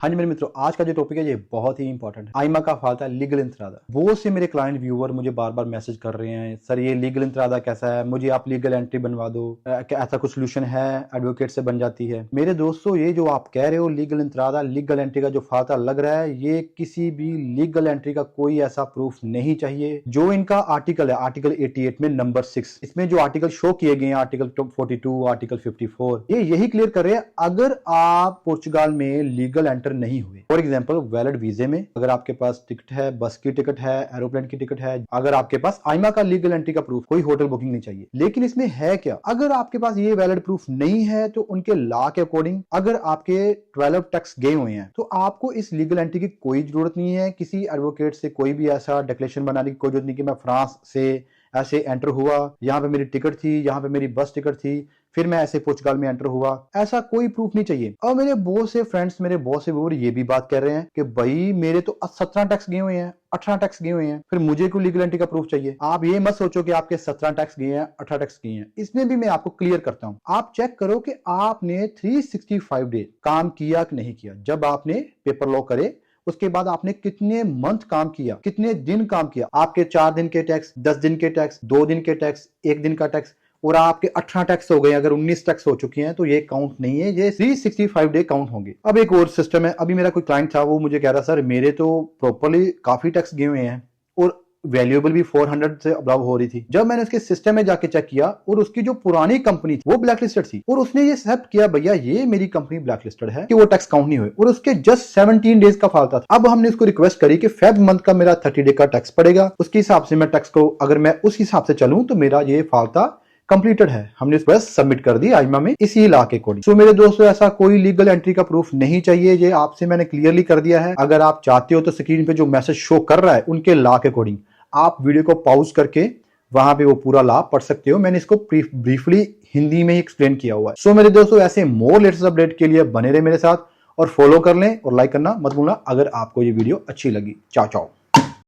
हाँ जी मेरे मित्रों, आज का जो टॉपिक है ये बहुत ही इंपॉर्टेंट है। आइमा का फालता लीगल इंतरादा। बहुत से मेरे क्लाइंट व्यूअर मुझे बार बार मैसेज कर रहे हैं, सर ये लीगल इंतरादा कैसा है, मुझे आप लीगल एंट्री बनवा दो, क्या ऐसा कुछ सोल्यूशन है, एडवोकेट से बन जाती है। मेरे दोस्तों, ये जो आप कह रहे हो लीगल इंतरादा, लीगल एंट्री का जो फालता लग रहा है, ये किसी भी लीगल एंट्री का कोई ऐसा प्रूफ नहीं चाहिए। जो इनका आर्टिकल है, आर्टिकल 88 में नंबर 6, इसमें जो आर्टिकल शो किए गए हैं, आर्टिकल 42, आर्टिकल 54, ये यही क्लियर कर रहे हैं अगर आप पोर्चुगाल में लीगल एंटर नहीं हुए, फॉर एग्जाम्पल वैलिड वीजे में, अगर आपके पास टिकट है, बस की टिकट है, एरोप्लेन की टिकट है, अगर आपके पास आइमा का लीगल एंट्री का प्रूफ, कोई होटल बुकिंग नहीं चाहिए। लेकिन इसमें है क्या, अगर आपके पास ये वैलिड प्रूफ नहीं है तो उनके लॉ के अकॉर्डिंग अगर आपके 12 टैक्स गए हुए हैं तो आपको इस लीगल एंट्री की कोई जरूरत नहीं है। किसी एडवोकेट से कोई भी ऐसा डिक्लेरेशन बनाने की कोई जरूरत नहीं कि मैं फ्रांस से ऐसे एंटर हुआ, यहाँ पे मेरी टिकट थी, यहाँ पे मेरी बस टिकट थी, फिर मैं ऐसे पोर्चुगाल में एंटर हुआ, ऐसा कोई प्रूफ नहीं चाहिए। और मेरे बहुत से फ्रेंड्स, मेरे बहुत से व्यूअर ये भी बात कह रहे हैं कि भाई मेरे तो 17 टैक्स गए हुए हैं, 18 टैक्स गए हुए हैं, फिर मुझे कोई लीगल एंट्री का प्रूफ चाहिए। आप ये मत सोचो कि आपके 17 टैक्स गए हैं, 18 टैक्स गए हैं। इसमें भी मैं आपको क्लियर करता हूं। आप चेक करो कि आपने 365 डे काम किया कि नहीं किया। जब आपने पेपर लॉ करे उसके बाद आपने कितने मंथ काम किया, कितने दिन काम किया, आपके 4 दिन के टैक्स, 10 दिन के टैक्स, 2 दिन के टैक्स, 1 दिन का टैक्स, और आपके 18 टैक्स हो गए। अगर 19 टैक्स हो चुकी हैं तो ये काउंट नहीं है, ये 365 डे काउंट होंगे। अब एक और सिस्टम है। अभी मेरा कोई क्लाइंट था, वो मुझे कह रहा सर मेरे तो प्रॉपर्ली काफी टैक्स गए हुए हैं और वैल्यूएबल भी 400 से अबव हो रही थी। जब मैंने उसके सिस्टम में जाके चेक किया और उसकी जो पुरानी कंपनी थी वो ब्लैकलिस्टेड थी, और उसने ये एक्सेप्ट किया भैया ये मेरी कंपनी ब्लैकलिस्टेड है, कि वो टैक्स काउंट नहीं हुए, और उसके जस्ट 17 डेज का फालता था। अब हमने उसको रिक्वेस्ट करी कि फेब मंथ का मेरा 30 डे का टैक्स पड़ेगा, उसके हिसाब से मैं टैक्स को, अगर मैं उस हिसाब से चलूं तो मेरा ये फालता कंप्लीटेड है। हमने रिक्वेस्ट सबमिट कर दी आइमा में इसी लॉ के अकॉर्डिंग। सो मेरे दोस्तों, ऐसा कोई लीगल एंट्री का प्रूफ नहीं चाहिए, ये आपसे मैंने क्लियरली कर दिया है। अगर आप चाहते हो तो स्क्रीन पे जो मैसेज शो कर रहा है उनके लॉ के अकॉर्डिंग आप वीडियो को पॉज करके वहां पे वो पूरा लॉ पढ़ सकते हो। मैंने इसको ब्रीफली हिंदी में ही एक्सप्लेन किया हुआ है। सो मेरे दोस्तों, ऐसे मोर लेटेस्ट अपडेट के लिए बने रहे मेरे साथ और फॉलो कर लें और लाइक करना मत भूलना अगर आपको ये वीडियो अच्छी लगी। चाओ चाओ।